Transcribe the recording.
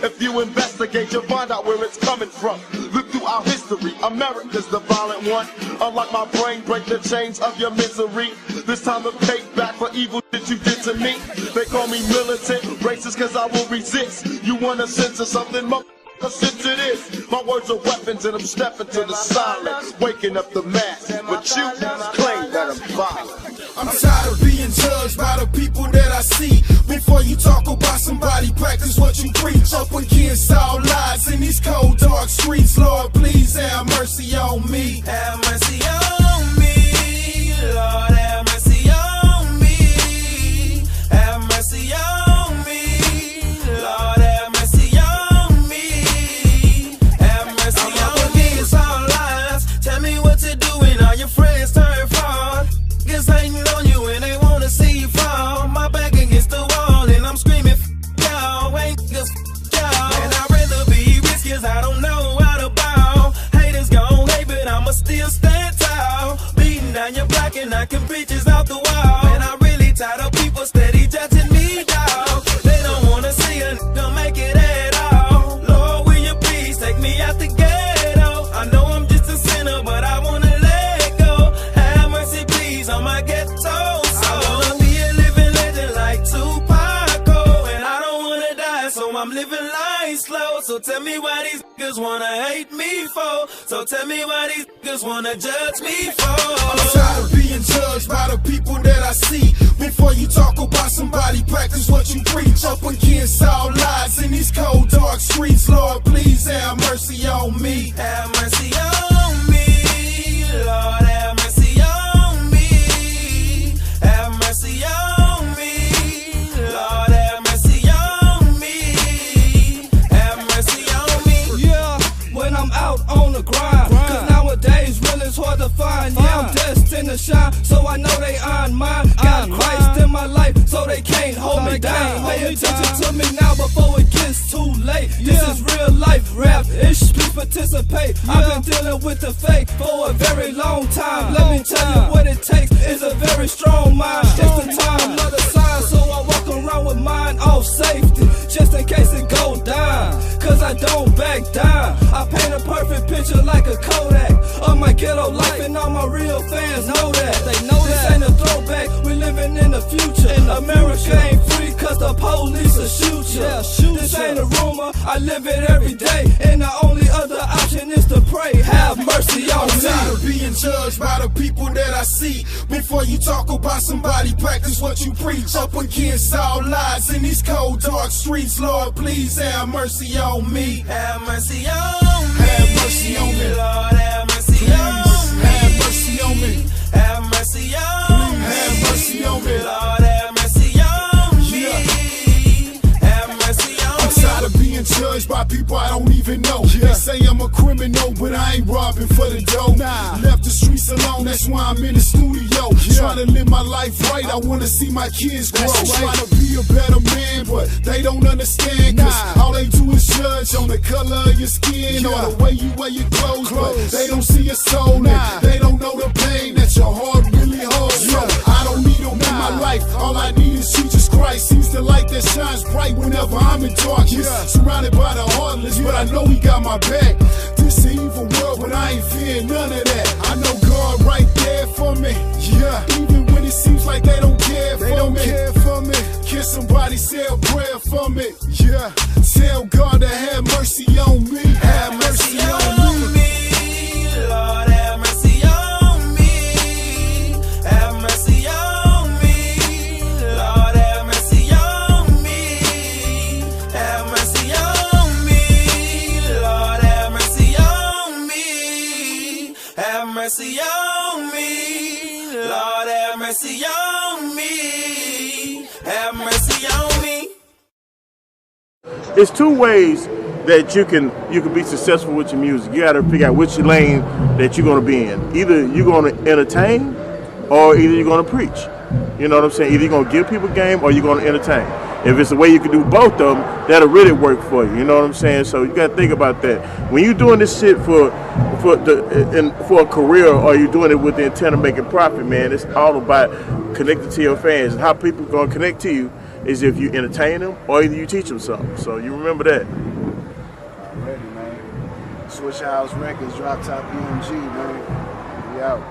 If you investigate, you'll find out where it's coming from. Look through our history, America's the violent one. Unlock my brain, break the chains of your misery. This time to pay back for evil that you did to me. They call me militant, racist, cause I will resist. You wanna censor something, since it is. My words are weapons and I'm stepping to the silence, waking up the mass. But you claim that I'm violent. I'm tired of being judged by the people that I see. Before you talk about somebody, practice what you preach. Up against all lies in these cold, dark streets. Lord, please have mercy on me. Have mercy on me. Lord, have mercy on me. Have mercy on me. Lord, have mercy on me. Have mercy on me. It's all lies. Tell me what to do when all your friends turn fraud. Guess hating on you and they wanna see you fall. My back against the wall and I'm screaming, y'all, ain't just y'all. And I'd rather be rich cause I don't know how to bow. Haters gon' hate but I'ma still stand tall. Beating down your block and knocking bitches out the wall. And I'm really tired of people steady judging me, dawg. They don't wanna see a nigga make it at all. Lord, will you please take me out the ghetto? I know I'm just a sinner but I wanna let go. Have mercy please on my ghetto soul. I wanna be a living legend like Tupac, and I don't wanna die, so I'm living life slow. So tell me why these niggas wanna hate me for. So tell me why these niggas wanna judge me for. I'm tired of being judged by the people that I see. Before you talk about somebody, practice what you preach. Up against all lies in these cold, dark streets. Lord, please have mercy on me. Have mercy on me. Lord, have mercy on me. Have mercy on me. Lord, have mercy on me. Have mercy on me. Yeah, when I'm out on the grind. Cause nowadays really it's hard to find. Yeah, I'm destined to shine, so I know they on mine. Got Christ in my life, so they can't hold me down. Pay attention to me now before it gets too late. This is real life rap ish, please participate. I've been dealing with the fake for a very long time. Let me tell you what it takes is a very strong mind. It's the time of the sign, so I walk around with mine off safety, just in case it go down. Cause I don't back down. I paint a perfect picture like a Kodak of my ghetto life, and all my real fans know that. They know this ain't a throwback, we living in the future. America ain't free cause the police will shoot you. This ain't a rumor, I live it every day, and the only other option is to pray. Have mercy on me. I'm tired of being judged by the people that I see. Before you talk about somebody, practice what you preach. Up against all lies in these cold, dark streets. Lord, please have mercy on me. Have mercy on me. Have mercy on me. Lord, have mercy on me. Have mercy on me. Have mercy on me. Have mercy on me. Lord, have mercy on me. Have mercy on me. I'm tired of being judged by people I don't even know. They say I'm a criminal, but I ain't robbing for the dough. Left the streets alone, that's why I'm in the studio. Trying to live my life right, I wanna see my kids grow. Trying to be a better man, but they don't understand. Cause all they do is judge on the color of your skin or the way you wear your clothes. But they don't see your soul, and they don't know the pain that your heart really holds. So I don't need them in my life, all I need is Jesus Christ. He's the light that shines bright whenever I'm in darkness. Surrounded by the heartless, but I know he got my back. This evil world, but I ain't fearing none of that. I know God right there for me. Yeah, even when it seems like they don't care for me. Can somebody say a prayer for me? Yeah, tell God to have mercy on me. Have mercy on me. Lord, have mercy on me. Have mercy on me. Lord, have mercy on me. Have mercy on me. Lord, have mercy on me. Have mercy on me. Lord, have mercy on me. Have mercy on me. It's two ways that you can be successful with your music. You got to pick out which lane that you're going to be in. Either you're going to entertain or either you're going to preach. You know what I'm saying? Either you're going to give people game or you're going to entertain. If it's a way you can do both of them, that'll really work for you. You know what I'm saying? So you got to think about that. When you're doing this shit for a career, or you're doing it with the intent of making profit, man, it's all about connecting to your fans. And how people gonna connect to you is if you entertain them or either you teach them something. So you remember that. Already, man. Switch House Records, Drop Top BMG, man. We out.